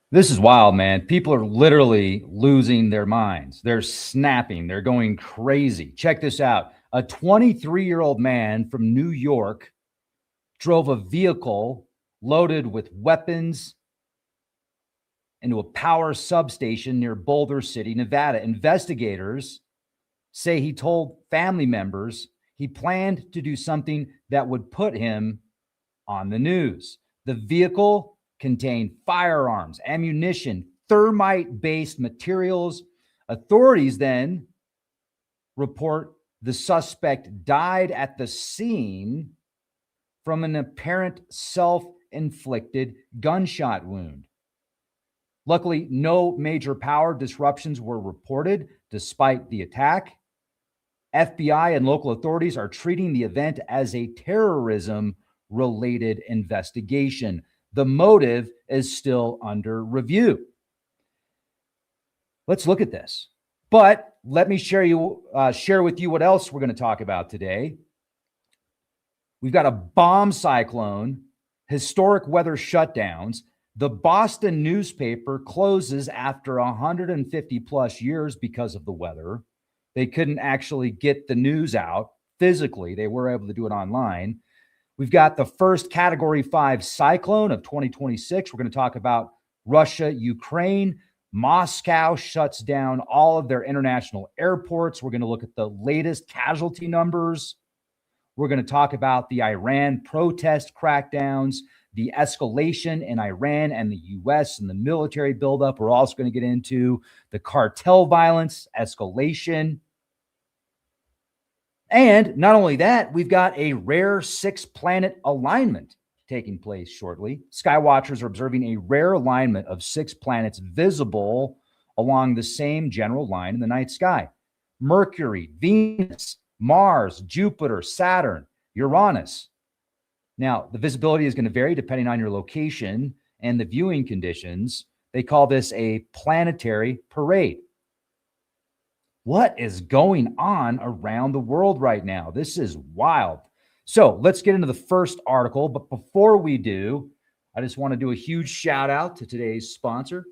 This is wild, man. People are literally losing their minds. They're snapping. They're going crazy. Check this out. A 23-year-old man from New York drove a vehicle loaded with weapons into a power substation near Boulder City, Nevada. Investigators say he told family members he planned to do something that would put him on the news. The vehicle contained firearms, ammunition, thermite-based materials. Authorities then report the suspect died at the scene from an apparent self-inflicted gunshot wound. Luckily, no major power disruptions were reported despite the attack. FBI and local authorities are treating the event as a terrorism-related investigation. The motive is still under review. Let's look at this. But let me share with you what else we're going to talk about today. We've got a bomb cyclone, historic weather shutdowns. The Boston newspaper closes after 150 plus years because of the weather. They couldn't actually get the news out physically. They were able to do it online. We've got the first Category 5 cyclone of 2026. We're going to talk about Russia, Ukraine. Moscow shuts down all of their international airports. We're going to look at the latest casualty numbers. We're going to talk about the Iran protest crackdowns, the escalation in Iran and the U.S. and the military buildup. We're also going to get into the cartel violence, escalation. And not only that, we've got a rare 6-planet alignment taking place shortly. Skywatchers are observing a rare alignment of 6 planets visible along the same general line in the night sky. Mercury, Venus, Mars, Jupiter, Saturn, Uranus. Now, the visibility is going to vary depending on your location and the viewing conditions. They call this a planetary parade. What is going on around the world right now? This is wild. So let's get into the first article. But before we do, I just want to do a huge shout out to today's sponsor,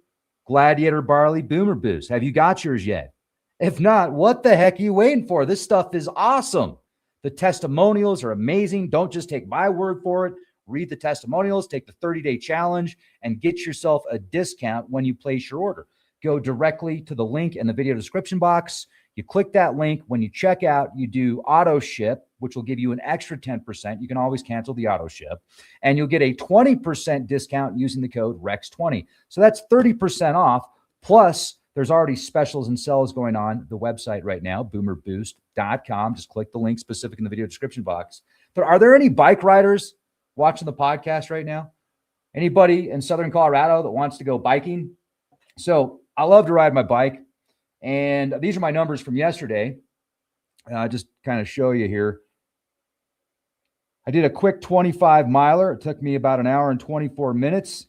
Gladiator Barley Boomer Boost. Have you got yours yet? If not, what the heck are you waiting for? This stuff is awesome. The testimonials are amazing. Don't just take my word for it. Read the testimonials, take the 30-day challenge, and get yourself a discount when you place your order. Go directly to the link in the video description box. You click that link. When you check out, you do auto ship, which will give you an extra 10%. You can always cancel the auto ship. And you'll get a 20% discount using the code REX20. So that's 30% off. Plus, there's already specials and sales going on the website right now, boomerboost.com. Just click the link specific in the video description box. But are there any bike riders watching the podcast right now? Anybody in Southern Colorado that wants to go biking? So I love to ride my bike. And these are my numbers from yesterday. Just kind of show you here. I did a quick 25 miler. It took me about an hour and 24 minutes.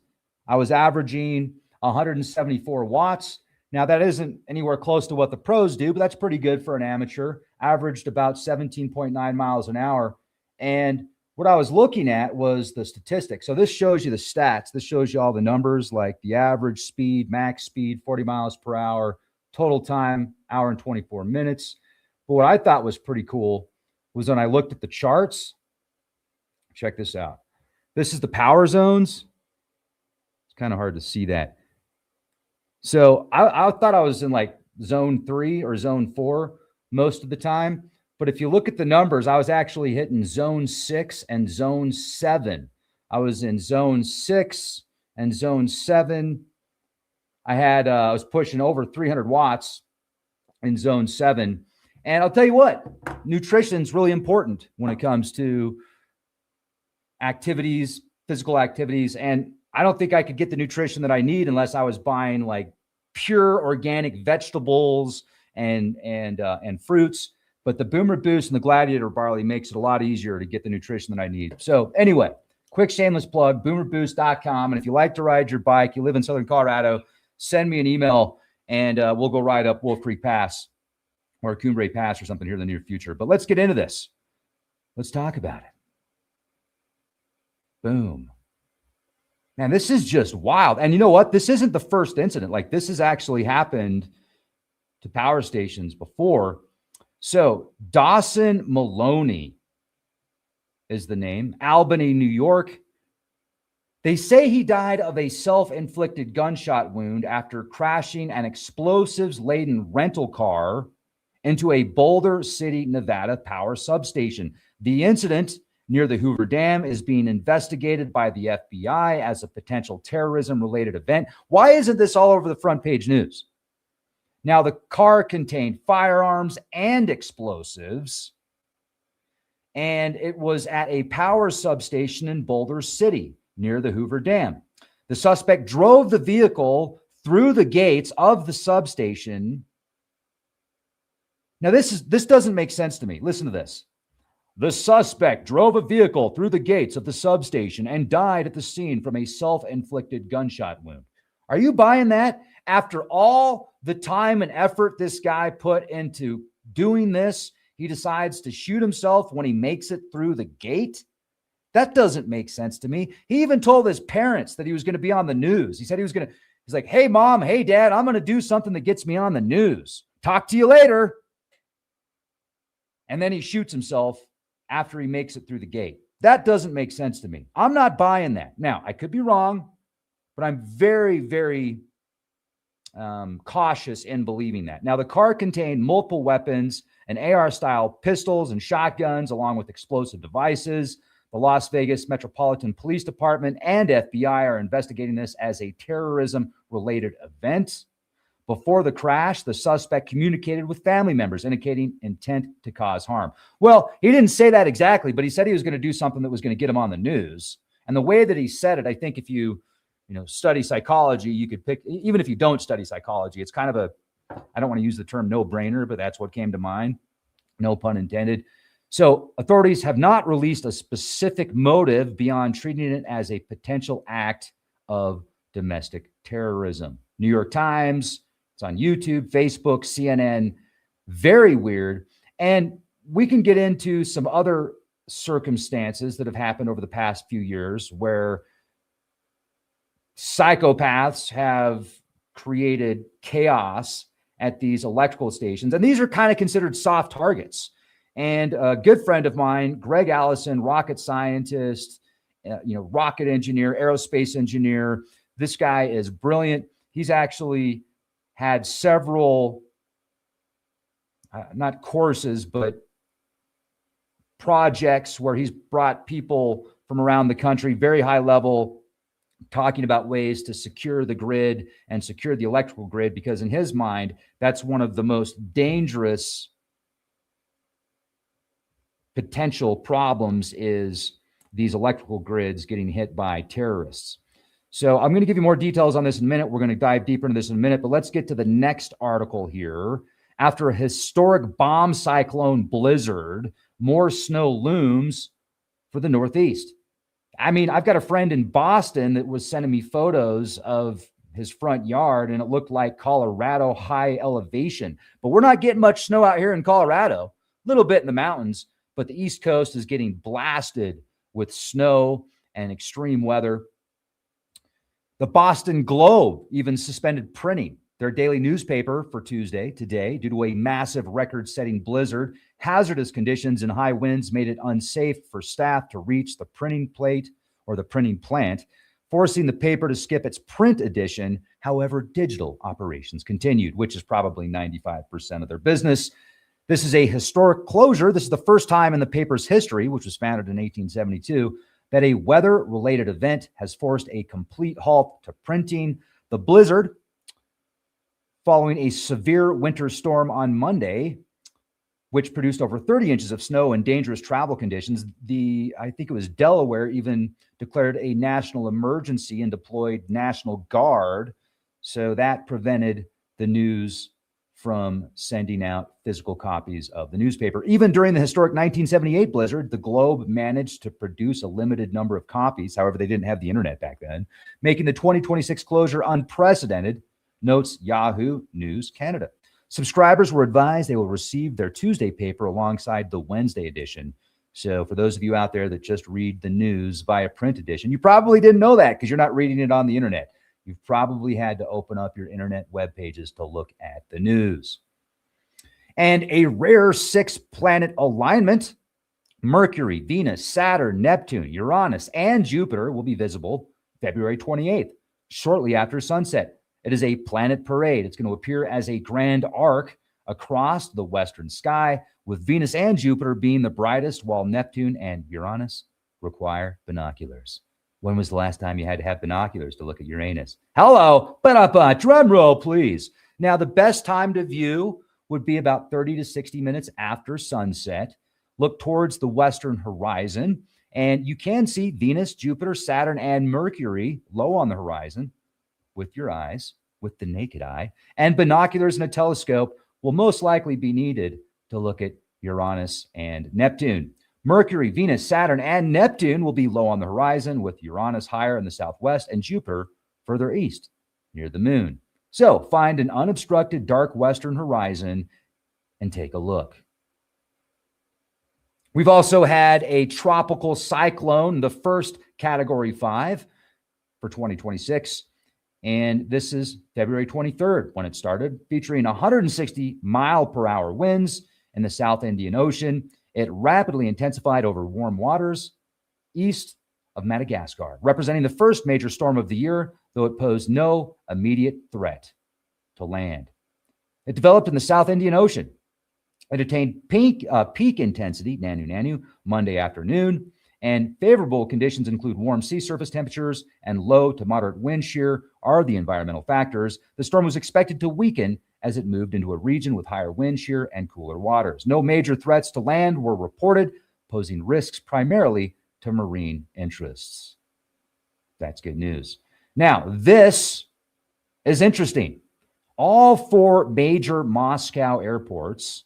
I was averaging 174 watts. Now, that isn't anywhere close to what the pros do, but that's pretty good for an amateur. Averaged about 17.9 miles an hour. And what I was looking at was the statistics. So this shows you the stats. This shows you all the numbers, like the average speed, max speed, 40 miles per hour, total time, hour and 24 minutes. But what I thought was pretty cool was when I looked at the charts. Check this out. This is the power zones. It's kind of hard to see that. So I thought I was in like zone 3 or zone 4 most of the time. But if you look at the numbers, I was actually hitting zone 6 and zone 7. I was in zone 6 and zone 7. I was pushing over 300 watts in zone 7. And I'll tell you what, nutrition is really important when it comes to activities, physical activities. And I don't think I could get the nutrition that I need unless I was buying like pure organic vegetables and fruits. But the Boomer Boost and the Gladiator Barley makes it a lot easier to get the nutrition that I need. So anyway, quick shameless plug, boomerboost.com. And if you like to ride your bike, you live in Southern Colorado, send me an email and we'll go ride up Wolf Creek Pass or Cumbre Pass or something here in the near future. But let's get into this. Let's talk about it. Boom. Man, this is just wild. And you know what? This isn't the first incident. Like, this has actually happened to power stations before. So Dawson Maloney is the name, Albany, New York. They say he died of a self-inflicted gunshot wound after crashing an explosives-laden rental car into a Boulder City, Nevada power substation. The incident near the Hoover Dam is being investigated by the FBI as a potential terrorism-related event. Why isn't this all over the front page news? Now, the car contained firearms and explosives, and it was at a power substation in Boulder City near the Hoover Dam. The suspect drove the vehicle through the gates of the substation. Now, this doesn't make sense to me. Listen to this. The suspect drove a vehicle through the gates of the substation and died at the scene from a self-inflicted gunshot wound. Are you buying that? After all the time and effort this guy put into doing this, he decides to shoot himself when he makes it through the gate? That doesn't make sense to me. He even told his parents that he was going to be on the news. He said he's like, hey, mom, hey, dad, I'm going to do something that gets me on the news. Talk to you later. And then he shoots himself after he makes it through the gate. That doesn't make sense to me. I'm not buying that. Now, I could be wrong, but I'm very, very cautious in believing that. Now, the car contained multiple weapons, an AR-style pistols and shotguns, along with explosive devices. The Las Vegas Metropolitan Police Department and FBI are investigating this as a terrorism-related event. Before the crash, the suspect communicated with family members, indicating intent to cause harm. Well, he didn't say that exactly, but he said he was going to do something that was going to get him on the news. And the way that he said it, I think if you study psychology, you could pick, even if you don't study psychology, it's kind of I don't want to use the term no-brainer, but that's what came to mind. No pun intended. So authorities have not released a specific motive beyond treating it as a potential act of domestic terrorism. New York Times, it's on YouTube, Facebook, CNN. Very weird. And we can get into some other circumstances that have happened over the past few years where psychopaths have created chaos at these electrical stations. And these are kind of considered soft targets. And a good friend of mine, Greg Allison, rocket scientist, rocket engineer, aerospace engineer. This guy is brilliant. He's actually had several, not courses, but projects where he's brought people from around the country, very high level, talking about ways to secure the grid and secure the electrical grid, because in his mind, that's one of the most dangerous potential problems is these electrical grids getting hit by terrorists. So I'm going to give you more details on this in a minute. We're going to dive deeper into this in a minute, but let's get to the next article here. After a historic bomb cyclone blizzard, more snow looms for the Northeast. I mean, I've got a friend in Boston that was sending me photos of his front yard, and it looked like Colorado high elevation. But we're not getting much snow out here in Colorado, a little bit in the mountains, but the East Coast is getting blasted with snow and extreme weather. The Boston Globe even suspended printing their daily newspaper for Tuesday, today, due to a massive record-setting blizzard. Hazardous conditions and high winds made it unsafe for staff to reach the printing plate or the printing plant, forcing the paper to skip its print edition. However, digital operations continued, which is probably 95% of their business. This is a historic closure. This is the first time in the paper's history, which was founded in 1872, that a weather-related event has forced a complete halt to printing. The blizzard, following a severe winter storm on Monday, which produced over 30 inches of snow and dangerous travel conditions. I think it was Delaware even declared a national emergency and deployed National Guard. So that prevented the news from sending out physical copies of the newspaper. Even during the historic 1978 blizzard, the Globe managed to produce a limited number of copies. However, they didn't have the internet back then, making the 2026 closure unprecedented, notes Yahoo News Canada. Subscribers were advised they will receive their Tuesday paper alongside the Wednesday edition. So for those of you out there that just read the news via print edition, you probably didn't know that because you're not reading it on the internet. You've probably had to open up your internet web pages to look at the news. And a rare 6-planet alignment, Mercury, Venus, Saturn, Neptune, Uranus, and Jupiter will be visible February 28th, shortly after sunset. It is a planet parade. It's going to appear as a grand arc across the western sky, with Venus and Jupiter being the brightest, while Neptune and Uranus require binoculars. When was the last time you had to have binoculars to look at Uranus? Hello, drum roll, please. Now, the best time to view would be about 30 to 60 minutes after sunset. Look towards the western horizon, and you can see Venus, Jupiter, Saturn, and Mercury low on the horizon with your eyes, with the naked eye, and binoculars and a telescope will most likely be needed to look at Uranus and Neptune. Mercury, Venus, Saturn, and Neptune will be low on the horizon, with Uranus higher in the southwest and Jupiter further east near the moon. So find an unobstructed dark western horizon and take a look. We've also had a tropical cyclone, the first Category 5 for 2026. And this is February 23rd when it started, featuring 160 mile per hour winds in the South Indian Ocean. It rapidly intensified over warm waters east of Madagascar, representing the first major storm of the year, though it posed no immediate threat to land. It developed in the South Indian Ocean. It attained peak intensity, Nanu, Monday afternoon, and favorable conditions include warm sea surface temperatures and low to moderate wind shear are the environmental factors. The storm was expected to weaken as it moved into a region with higher wind shear and cooler waters. No major threats to land were reported, posing risks primarily to marine interests. That's good news. Now, this is interesting. All 4 major Moscow airports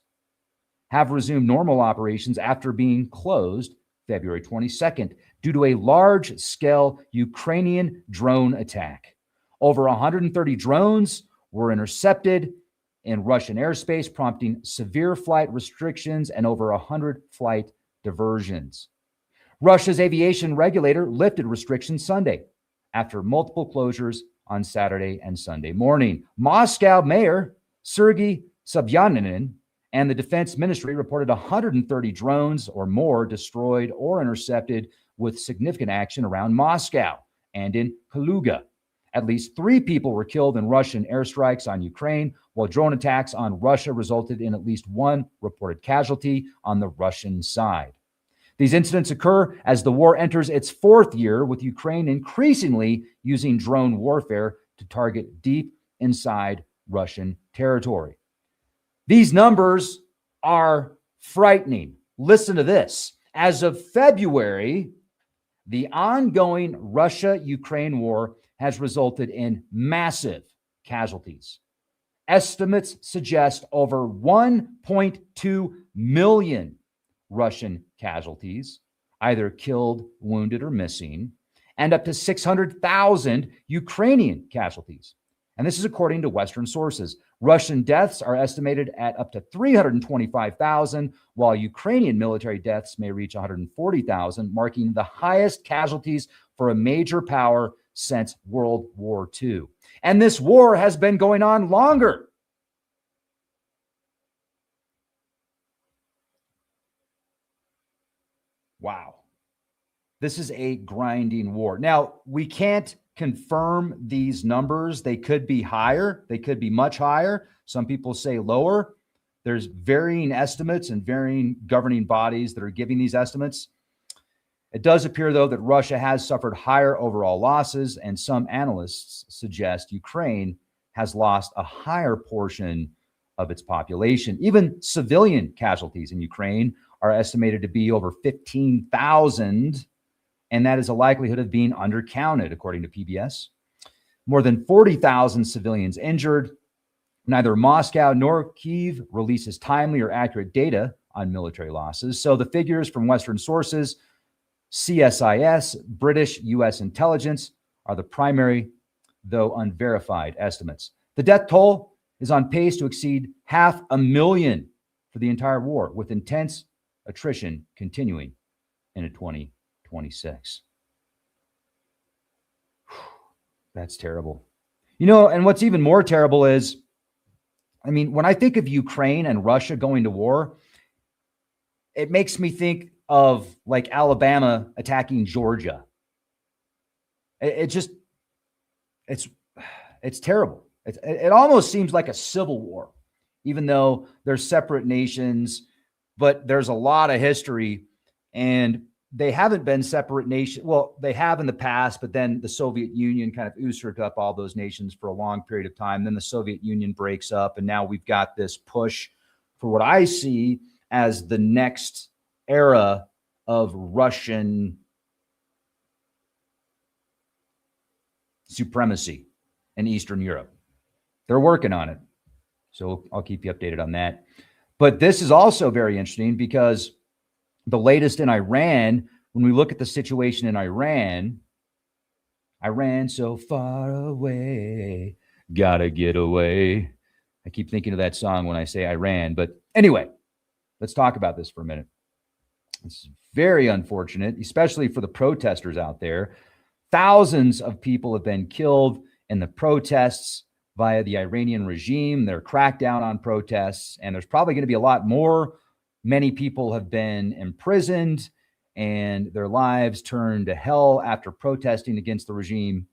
have resumed normal operations after being closed February 22nd due to a large-scale Ukrainian drone attack. Over 130 drones were intercepted in Russian airspace, prompting severe flight restrictions and over 100 flight diversions. Russia's aviation regulator lifted restrictions Sunday after multiple closures on Saturday and Sunday morning. Moscow Mayor Sergei Sobyanin and the Defense Ministry reported 130 drones or more destroyed or intercepted, with significant action around Moscow and in Kaluga. At least 3 people were killed in Russian airstrikes on Ukraine, while drone attacks on Russia resulted in at least 1 reported casualty on the Russian side. These incidents occur as the war enters its 4th year, with Ukraine increasingly using drone warfare to target deep inside Russian territory. These numbers are frightening. Listen to this. As of February, the ongoing Russia-Ukraine war has resulted in massive casualties. Estimates suggest over 1.2 million Russian casualties, either killed, wounded, or missing, and up to 600,000 Ukrainian casualties. And this is according to Western sources. Russian deaths are estimated at up to 325,000, while Ukrainian military deaths may reach 140,000, marking the highest casualties for a major power since World War II. And this war has been going on longer. Wow. This is a grinding war. Now, we can't confirm these numbers. They could be higher. They could be much higher. Some people say lower. There's varying estimates and varying governing bodies that are giving these estimates. It does appear, though, that Russia has suffered higher overall losses, and some analysts suggest Ukraine has lost a higher portion of its population. Even civilian casualties in Ukraine are estimated to be over 15,000, and that is a likelihood of being undercounted, according to PBS. More than 40,000 civilians injured. Neither Moscow nor Kyiv releases timely or accurate data on military losses. So the figures from Western sources, CSIS, British, U.S. intelligence, are the primary, though unverified, estimates. The death toll is on pace to exceed 500,000 for the entire war, with intense attrition continuing into 2026. That's terrible. You know, and what's even more terrible is, I mean, when I think of Ukraine and Russia going to war, it makes me think of like Alabama attacking Georgia. It's terrible. It almost seems like a civil war, even though they're separate nations, but there's a lot of history, and they haven't been separate nations. Well, they have in the past, but then the Soviet Union kind of usurped up all those nations for a long period of time. Then the Soviet Union breaks up, and now we've got this push for what I see as the next era of Russian supremacy in Eastern Europe. They're working on it. So I'll keep you updated on that. But this is also very interesting because the latest in Iran, when we look at the situation in Iran so far away, gotta get away. I keep thinking of that song when I say Iran. But anyway, let's talk about this for a minute. It's very unfortunate, especially for the protesters out there. Thousands of people have been killed in the protests via the Iranian regime, their crackdown on protests, and there's probably going to be a lot more. Many people have been imprisoned and their lives turned to hell after protesting against the regime.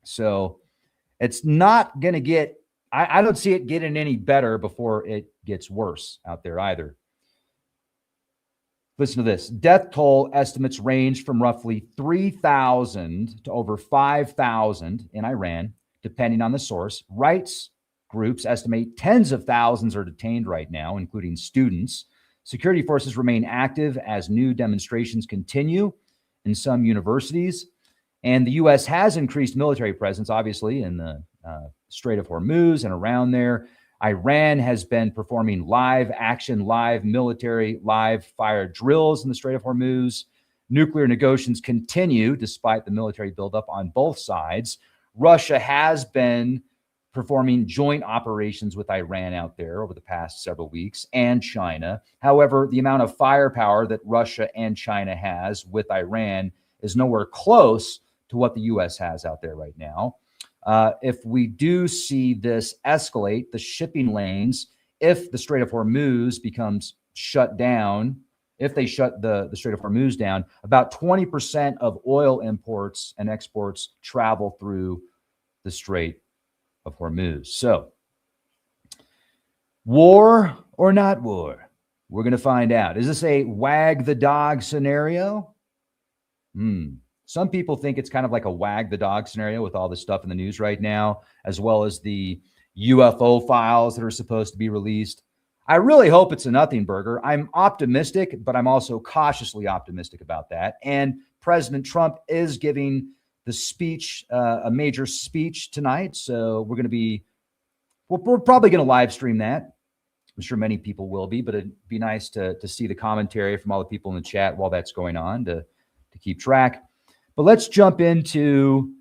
So it's not going to get, I don't see it getting any better before it gets worse out there either. Listen to this. Death toll estimates range from roughly 3,000 to over 5,000 in Iran, depending on the source. Rights groups estimate tens of thousands are detained right now, including students. Security forces remain active as new demonstrations continue in some universities. And the U.S. has increased military presence, obviously, in the Strait of Hormuz and around there. Iran has been performing live action, live military, live fire drills in the Strait of Hormuz. Nuclear negotiations continue despite the military buildup on both sides. Russia has been performing joint operations with Iran out there over the past several weeks, and China. However, the amount of firepower that Russia and China has with Iran is nowhere close to what the U.S. has out there right now. If we do see this escalate, the shipping lanes, if the Strait of Hormuz becomes shut down, if they shut the Strait of Hormuz down, about 20% of oil imports and exports travel through the Strait of Hormuz. So, war or not war? We're going to find out. Is this a wag the dog scenario? Some people think it's kind of like a wag the dog scenario with all this stuff in the news right now, as well as the UFO files that are supposed to be released. I really hope it's a nothing burger. I'm optimistic, but I'm also cautiously optimistic about that. And President Trump is giving the speech, a major speech tonight. So we're probably going to live stream that. I'm sure many people will be, but it'd be nice to see the commentary from all the people in the chat while that's going on to keep track. But let's jump into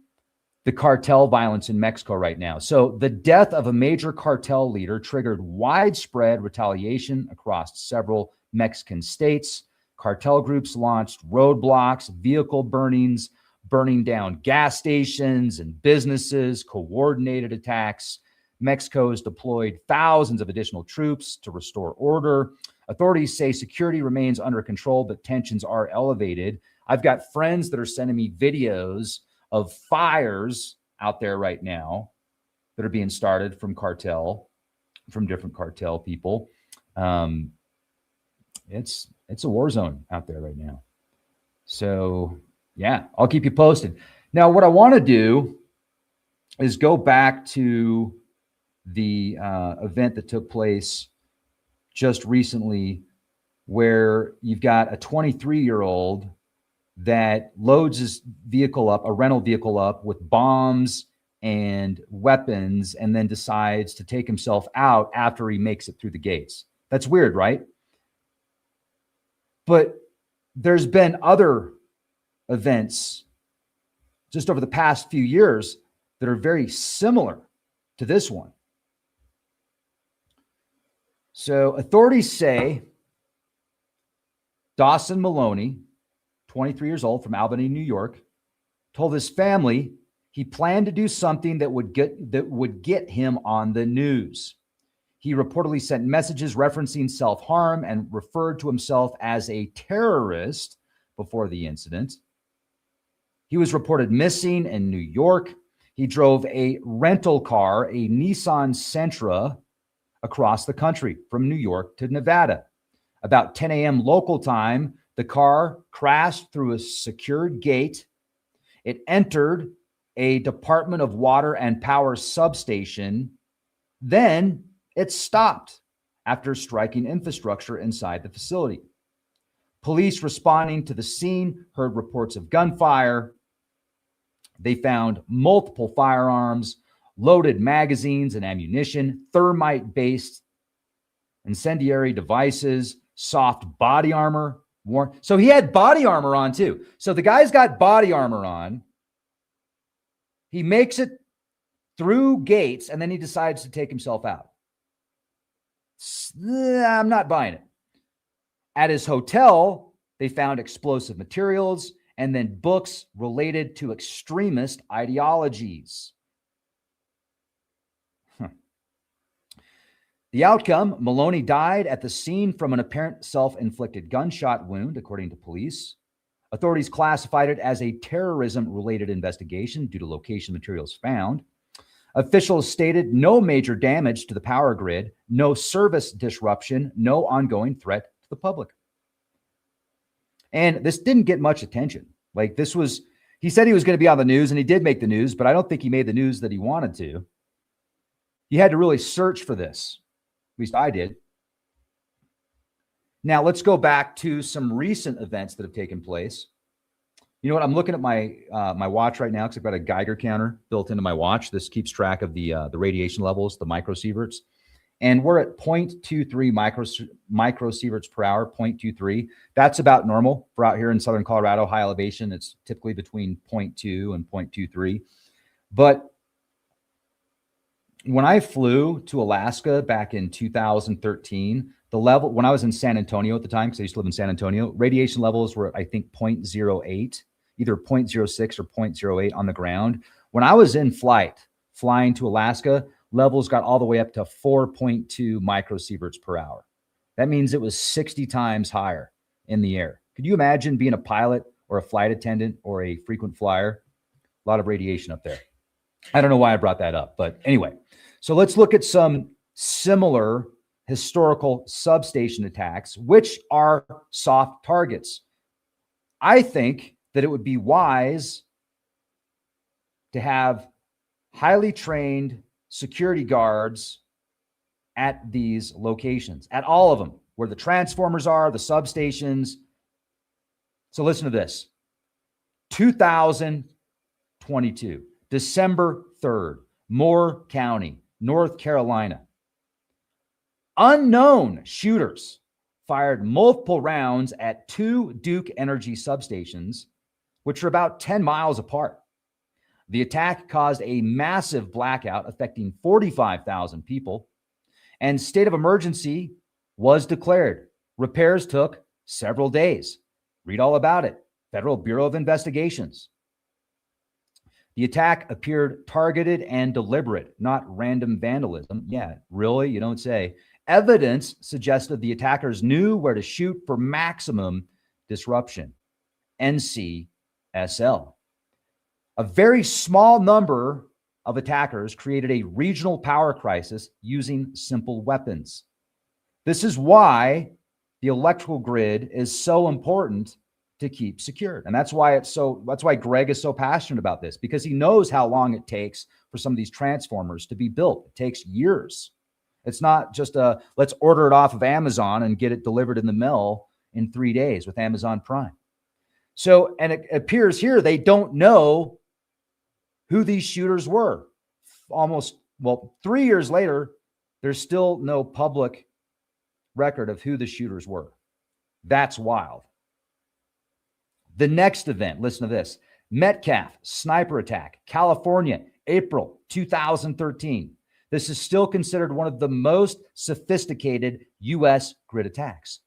the cartel violence in Mexico right now. So the death of a major cartel leader triggered widespread retaliation across several Mexican states. Cartel groups launched roadblocks, vehicle burnings, burning down gas stations and businesses, coordinated attacks. Mexico has deployed thousands of additional troops to restore order. Authorities say security remains under control, but tensions are elevated. I've got friends that are sending me videos of fires out there right now that are being started from different cartel people. It's a war zone out there right now. So yeah, I'll keep you posted. Now, what I want to do is go back to the event that took place just recently, where you've got a 23-year-old that loads his vehicle up, a rental vehicle up with bombs and weapons, and then decides to take himself out after he makes it through the gates. That's weird, right? But there's been other events just over the past few years that are very similar to this one. So authorities say Dawson Maloney 23 years old, from Albany, New York, told his family he planned to do something that would get him on the news. He reportedly sent messages referencing self-harm and referred to himself as a terrorist before the incident. He was reported missing in New York. He drove a rental car, a Nissan Sentra, across the country from New York to Nevada. About 10 a.m. local time, the car crashed through a secured gate. It entered a Department of Water and Power substation. Then it stopped after striking infrastructure inside the facility. Police responding to the scene heard reports of gunfire. They found multiple firearms, loaded magazines and ammunition, thermite-based incendiary devices, soft body armor. So he had body armor on too. So the guy's got body armor on. He makes it through gates, and then he decides to take himself out. I'm not buying it. At his hotel, they found explosive materials and then books related to extremist ideologies. The outcome, Maloney died at the scene from an apparent self-inflicted gunshot wound, according to police. Authorities classified it as a terrorism-related investigation due to location materials found. Officials stated no major damage to the power grid, no service disruption, no ongoing threat to the public. And this didn't get much attention. Like, this was, he said he was going to be on the news, and he did make the news, but I don't think he made the news that he wanted to. You had to really search for this. At least I did. Now, let's go back to some recent events that have taken place. You know what? I'm looking at my my watch right now because I've got a Geiger counter built into my watch. This keeps track of the radiation levels, the microsieverts. And we're at 0.23 microsieverts per hour, 0.23. That's about normal for out here in southern Colorado, high elevation. It's typically between 0.2 and 0.23. But when I flew to Alaska back in 2013, the level, when I was in San Antonio at the time, because I used to live in San Antonio, radiation levels were, I think, 0.08, either 0.06 or 0.08 on the ground. When I was in flight, flying to Alaska, levels got all the way up to 4.2 microsieverts per hour. That means it was 60 times higher in the air. Could you imagine being a pilot or a flight attendant or a frequent flyer? A lot of radiation up there. I don't know why I brought that up, but anyway. So let's look at some similar historical substation attacks, which are soft targets. I think that it would be wise to have highly trained security guards at these locations, at all of them, where the transformers are, the substations. So listen to this. 2022, December 3rd, Moore County, North Carolina. Unknown shooters fired multiple rounds at two Duke Energy substations, which are about 10 miles apart. The attack caused a massive blackout affecting 45,000 people, and state of emergency was declared. Repairs took several days. Read all about it. Federal Bureau of Investigations. The attack appeared targeted and deliberate, not random vandalism. Yeah, really? You don't say. Evidence suggested the attackers knew where to shoot for maximum disruption. NCSL. A very small number of attackers created a regional power crisis using simple weapons. This is why the electrical grid is so important to keep secured. And that's why that's why Greg is so passionate about this, because he knows how long it takes for some of these transformers to be built. It takes years. It's not just let's order it off of Amazon and get it delivered in the mail in 3 days with Amazon Prime. So, and it appears here they don't know who these shooters were. 3 years later, there's still no public record of who the shooters were. That's wild. The next event, listen to this. Metcalf sniper attack, California, April 2013. This is still considered one of the most sophisticated U.S. grid attacks.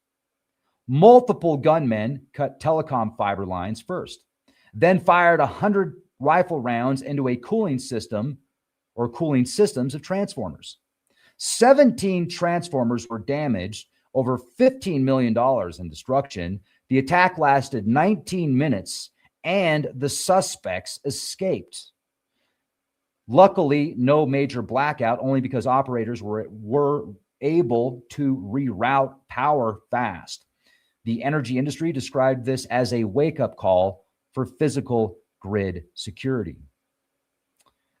Multiple gunmen cut telecom fiber lines first, then fired 100 rifle rounds into a cooling system or cooling systems of transformers. 17 transformers were damaged, over $15 million in destruction. The attack lasted 19 minutes, and the suspects escaped. Luckily, no major blackout, only because operators were able to reroute power fast. The energy industry described this as a wake-up call for physical grid security.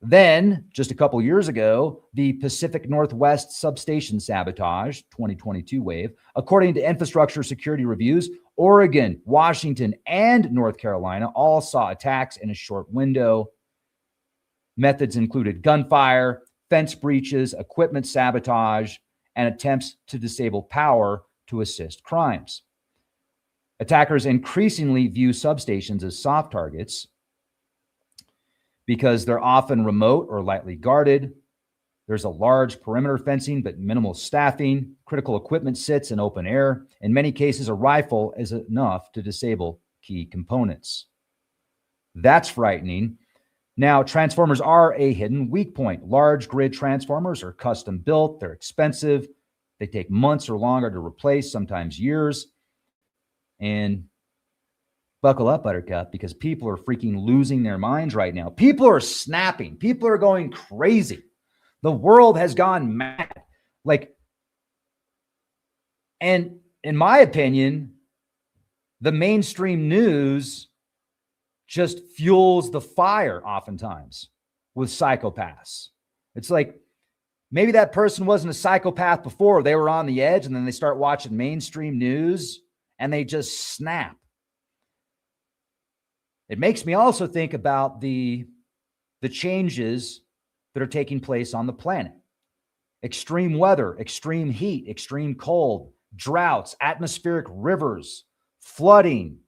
Then, just a couple years ago, the Pacific Northwest substation sabotage, 2022 wave, according to infrastructure security reviews, Oregon, Washington, and North Carolina all saw attacks in a short window. Methods included gunfire, fence breaches, equipment sabotage, and attempts to disable power to assist crimes. Attackers increasingly view substations as soft targets because they're often remote or lightly guarded. There's a large perimeter fencing, but minimal staffing. Critical equipment sits in open air. In many cases, a rifle is enough to disable key components. That's frightening. Now, transformers are a hidden weak point. Large grid transformers are custom built. They're expensive. They take months or longer to replace, sometimes years. And buckle up, Buttercup, because people are freaking losing their minds right now. People are snapping. People are going crazy. The world has gone mad. And in my opinion, the mainstream news just fuels the fire oftentimes with psychopaths. It's like maybe that person wasn't a psychopath before. They were on the edge, and then they start watching mainstream news and they just snap. It makes me also think about the changes that are taking place on the planet. Extreme weather, extreme heat, extreme cold, droughts, atmospheric rivers, flooding.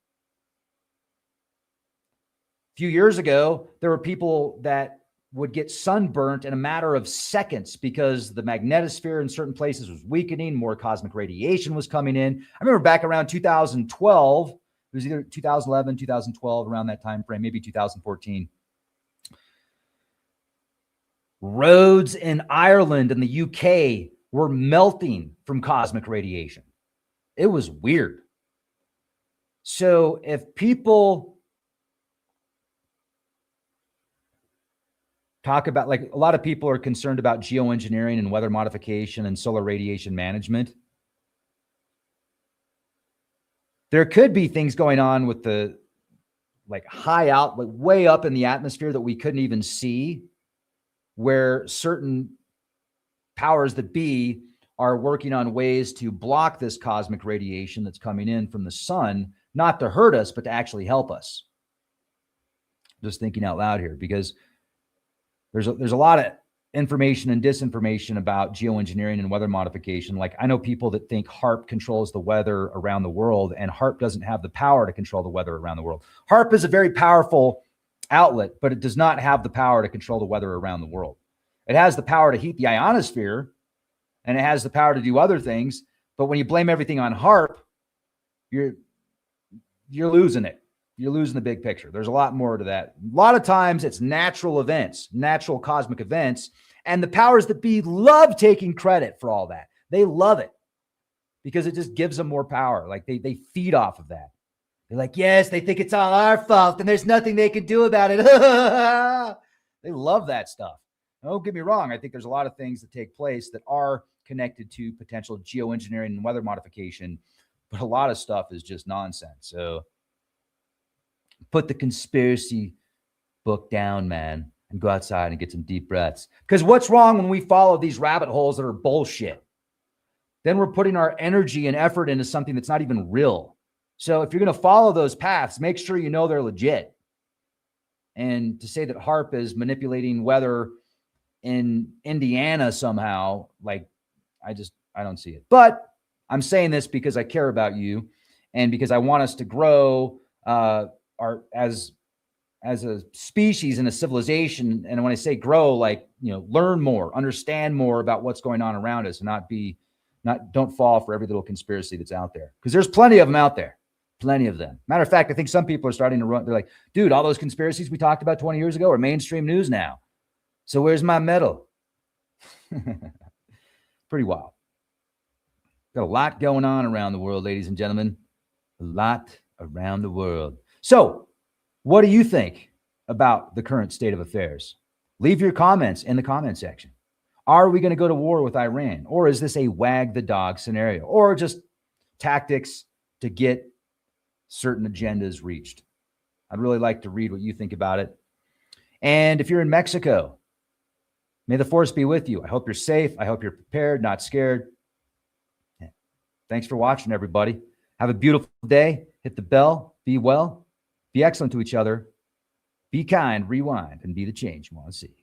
A few years ago, there were people that would get sunburnt in a matter of seconds because the magnetosphere in certain places was weakening, more cosmic radiation was coming in. I remember back around 2012, it was either 2011, 2012, around that time frame, maybe 2014. Roads in Ireland and the UK were melting from cosmic radiation. It was weird. So if people talk about, like, a lot of people are concerned about geoengineering and weather modification and solar radiation management. There could be things going on with the high out, way up in the atmosphere that we couldn't even see, where certain powers that be are working on ways to block this cosmic radiation that's coming in from the sun, not to hurt us, but to actually help us. Just thinking out loud here, because there's a lot of information and disinformation about geoengineering and weather modification. Like, I know people that think HARP controls the weather around the world, and HARP doesn't have the power to control the weather around the world. HARP is a very powerful outlet, but it does not have the power to control the weather around the world. It has the power to heat the ionosphere, and it has the power to do other things. But when you blame everything on HARP, you're losing it. You're losing the big picture. There's a lot more to that. A lot of times it's natural events, natural cosmic events, and the powers that be love taking credit for all that. They love it because it just gives them more power. Like they feed off of that. They're like, yes, they think it's all our fault and there's nothing they can do about it. They love that stuff. Don't get me wrong. I think there's a lot of things that take place that are connected to potential geoengineering and weather modification, but a lot of stuff is just nonsense. So put the conspiracy book down, man, and go outside and get some deep breaths. Because what's wrong when we follow these rabbit holes that are bullshit? Then we're putting our energy and effort into something that's not even real. So if you're going to follow those paths, make sure you know they're legit. And to say that HARP is manipulating weather in Indiana somehow, I don't see it. But I'm saying this because I care about you and because I want us to grow as a species and a civilization. And when I say grow, learn more, understand more about what's going on around us, and not be Don't fall for every little conspiracy that's out there, because there's plenty of them out there. Plenty of them. Matter of fact, I think some people are starting to run. They're like, dude, all those conspiracies we talked about 20 years ago are mainstream news now. So where's my medal? Pretty wild. Got a lot going on around the world, ladies and gentlemen. A lot around the world. So what do you think about the current state of affairs? Leave your comments in the comment section. Are we going to go to war with Iran? Or is this a wag the dog scenario? Or just tactics to get certain agendas reached? I'd really like to read what you think about it. And if you're in Mexico, may the force be with you. I hope you're safe. I hope you're prepared, not scared. Thanks for watching, everybody. Have a beautiful day. Hit the bell. Be well. Be excellent to each other. Be kind. Rewind. And be the change you want to see.